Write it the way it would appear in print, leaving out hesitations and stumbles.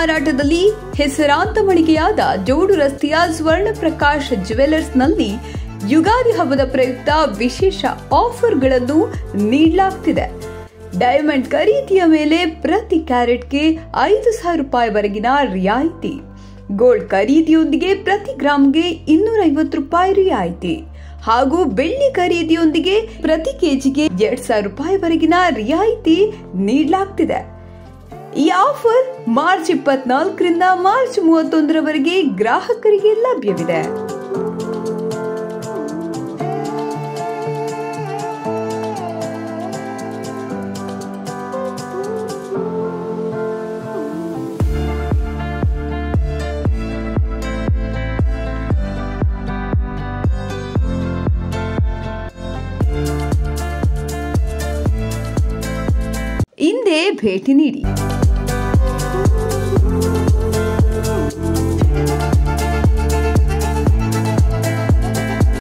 ಮಾರಾಟದಲ್ಲಿ ಹೆಸರಾಂತ ಮಳಿಗೆಯಾದ ಜೋಡು ರಸ್ತೆಯ ಸ್ವರ್ಣ ಪ್ರಕಾಶ್ ಜ್ಯುವೆಲರ್ಸ್ನಲ್ಲಿ ಯುಗಾದಿ ಹಬ್ಬದ ಪ್ರಯುಕ್ತ ವಿಶೇಷ ಆಫರ್ಗಳನ್ನು ನೀಡಲಾಗುತ್ತಿದೆ. ಡೈಮಂಡ್ ಖರೀದಿಯ ಮೇಲೆ ಪ್ರತಿ ಕ್ಯಾರೆಟ್ಗೆ 5,000 ರೂಪಾಯಿವರೆಗಿನ ರಿಯಾಯಿತಿ, ಗೋಲ್ಡ್ ಖರೀದಿಯೊಂದಿಗೆ ಪ್ರತಿ ಗ್ರಾಮ್ಗೆ 250 ರೂಪಾಯಿ ರಿಯಾಯಿತಿ ಹಾಗೂ ಬೆಳ್ಳಿ ಖರೀದಿಯೊಂದಿಗೆ ಪ್ರತಿ ಕೆಜಿಗೆ 2,000 ರೂಪಾಯಿವರೆಗಿನ ರಿಯಾಯಿತಿ ನೀಡಲಾಗುತ್ತಿದೆ. ಈ ಆಫರ್ ಮಾರ್ಚ್ 24ರಿಂದ ಮಾರ್ಚ್ 31ರವರೆಗೆ ಗ್ರಾಹಕರಿಗೆ ಲಭ್ಯವಿದೆ. ಹಿಂದೆ ಭೇಟಿ ನೀಡಿ.